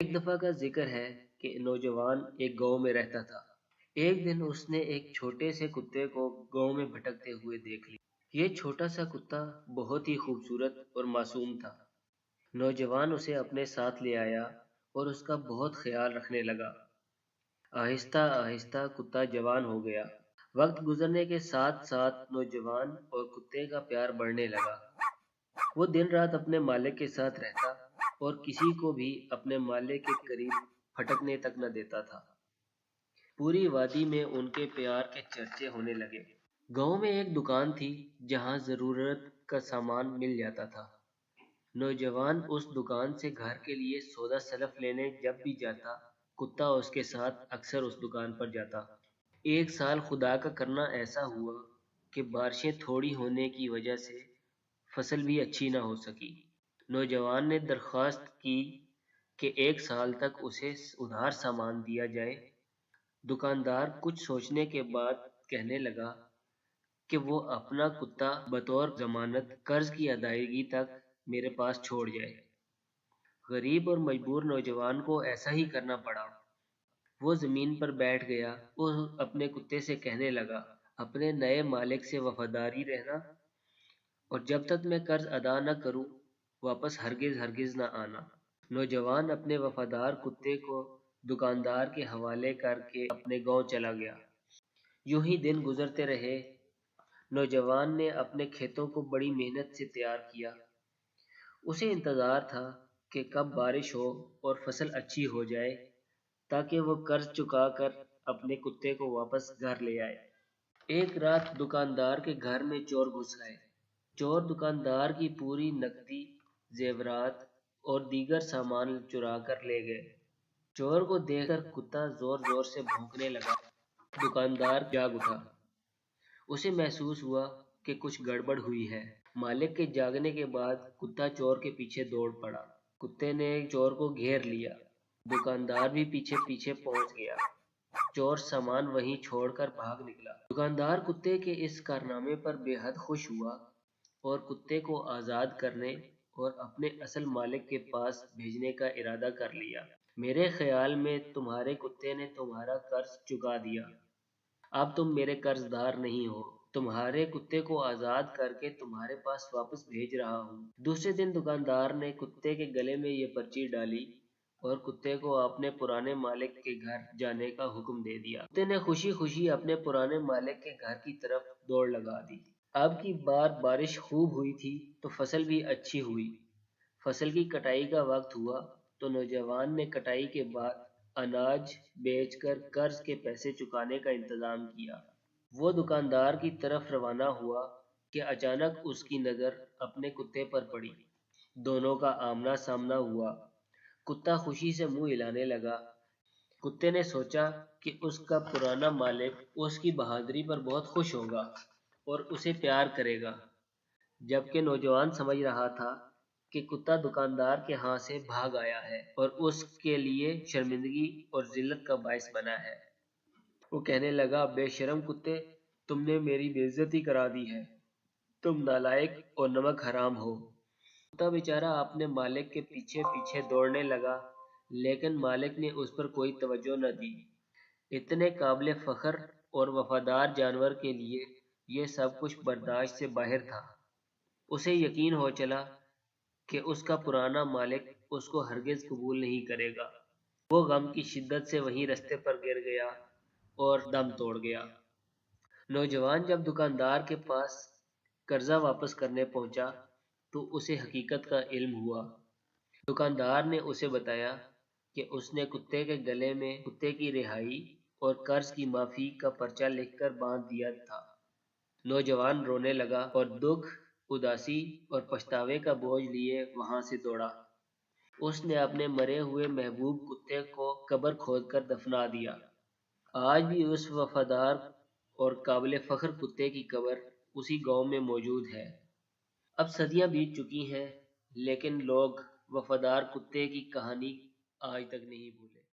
ایک دفعہ کا ذکر ہے کہ نوجوان ایک گاؤں میں رہتا تھا۔ ایک دن اس نے ایک چھوٹے سے کتے کو گاؤں میں بھٹکتے ہوئے دیکھ لیا۔ یہ چھوٹا سا کتا بہت ہی خوبصورت اور معصوم تھا۔ نوجوان اسے اپنے ساتھ لے آیا اور اس کا بہت خیال رکھنے لگا۔ آہستہ آہستہ کتا جوان ہو گیا۔ وقت گزرنے کے ساتھ ساتھ نوجوان اور کتے کا پیار بڑھنے لگا۔ وہ دن رات اپنے مالک کے ساتھ رہتا اور کسی کو بھی اپنے مالک کے قریب پھٹکنے تک نہ دیتا تھا۔ پوری وادی میں ان کے پیار کے چرچے ہونے لگے۔ گاؤں میں ایک دکان تھی جہاں ضرورت کا سامان مل جاتا تھا۔ نوجوان اس دکان سے گھر کے لیے سودا سلف لینے جب بھی جاتا، کتا اس کے ساتھ اکثر اس دکان پر جاتا۔ ایک سال خدا کا کرنا ایسا ہوا کہ بارشیں تھوڑی ہونے کی وجہ سے فصل بھی اچھی نہ ہو سکی۔ نوجوان نے درخواست کی کہ ایک سال تک اسے ادھار سامان دیا جائے۔ دکاندار کچھ سوچنے کے بعد کہنے لگا کہ وہ اپنا کتا بطور ضمانت قرض کی ادائیگی تک میرے پاس چھوڑ جائے۔ غریب اور مجبور نوجوان کو ایسا ہی کرنا پڑا۔ وہ زمین پر بیٹھ گیا اور اپنے کتے سے کہنے لگا، اپنے نئے مالک سے وفاداری رہنا اور جب تک میں قرض ادا نہ کروں واپس ہرگز ہرگز نہ آنا۔ نوجوان اپنے وفادار کتے کو دکاندار کے حوالے کر کے اپنے گاؤں چلا گیا۔ یوں ہی دن گزرتے رہے۔ نوجوان نے اپنے کھیتوں کو بڑی محنت سے تیار کیا۔ اسے انتظار تھا کہ کب بارش ہو اور فصل اچھی ہو جائے تاکہ وہ قرض چکا کر اپنے کتے کو واپس گھر لے آئے۔ ایک رات دکاندار کے گھر میں چور گھس آئے۔ چور دکاندار کی پوری نقدی، زیورات اور دیگر سامان چرا کر لے گئے۔ چور کو دیکھ کر کتا زور زور سے بھونکنے لگا۔ دکاندار جاگ اٹھا۔ اسے محسوس ہوا کہ کچھ گڑبڑ ہوئی ہے۔ مالک کے جاگنے کے بعد کتا چور کے پیچھے دوڑ پڑا۔ کتے نے چور کو گھیر لیا۔ دکاندار بھی پیچھے پیچھے پہنچ گیا۔ چور سامان وہیں چھوڑ کر بھاگ نکلا۔ دکاندار کتے کے اس کارنامے پر بے حد خوش ہوا اور کتے کو آزاد کرنے اور اپنے اصل مالک کے پاس بھیجنے کا ارادہ کر لیا۔ میرے خیال میں تمہارے کتے نے تمہارا قرض چکا دیا۔ اب تم میرے قرض دار نہیں ہو۔ تمہارے کتے کو آزاد کر کے تمہارے پاس واپس بھیج رہا ہوں۔ دوسرے دن دکاندار نے کتے کے گلے میں یہ پرچی ڈالی اور کتے کو اپنے پرانے مالک کے گھر جانے کا حکم دے دیا۔ کتے نے خوشی خوشی اپنے پرانے مالک کے گھر کی طرف دوڑ لگا دی۔ اب کی بار بارش خوب ہوئی تھی تو فصل بھی اچھی ہوئی۔ فصل کی کٹائی کا وقت ہوا تو نوجوان نے کٹائی کے بعد اناج بیچ کر قرض کے پیسے چکانے کا انتظام کیا۔ وہ دکاندار کی طرف روانہ ہوا کہ اچانک اس کی نظر اپنے کتے پر پڑی۔ دونوں کا آمنا سامنا ہوا۔ کتا خوشی سے منہ ہلانے لگا۔ کتے نے سوچا کہ اس کا پرانا مالک اس کی بہادری پر بہت خوش ہوگا اور اسے پیار کرے گا، جبکہ نوجوان سمجھ رہا تھا کہ کتا دکاندار کے ہاں سے بھاگ آیا ہے اور اس کے لیے شرمندگی اور ذلت کا باعث بنا ہے۔ وہ کہنے لگا، بے شرم کتے، تم نے میری بے عزتی کرا دی ہے۔ تم نالائق اور نمک حرام ہو۔ کتا بیچارہ اپنے مالک کے پیچھے پیچھے دوڑنے لگا لیکن مالک نے اس پر کوئی توجہ نہ دی۔ اتنے قابل فخر اور وفادار جانور کے لیے یہ سب کچھ برداشت سے باہر تھا۔ اسے یقین ہو چلا کہ اس کا پرانا مالک اس کو ہرگز قبول نہیں کرے گا۔ وہ غم کی شدت سے وہیں رستے پر گر گیا اور دم توڑ گیا۔ نوجوان جب دکاندار کے پاس قرضہ واپس کرنے پہنچا تو اسے حقیقت کا علم ہوا۔ دکاندار نے اسے بتایا کہ اس نے کتے کے گلے میں کتے کی رہائی اور قرض کی معافی کا پرچہ لکھ کر باندھ دیا تھا۔ نوجوان رونے لگا اور دکھ، اداسی اور پچھتاوے کا بوجھ لیے وہاں سے دوڑا۔ اس نے اپنے مرے ہوئے محبوب کتے کو قبر کھود کر دفنا دیا۔ آج بھی اس وفادار اور قابل فخر کتے کی قبر اسی گاؤں میں موجود ہے۔ اب صدیاں بیت چکی ہیں لیکن لوگ وفادار کتے کی کہانی آج تک نہیں بھولے۔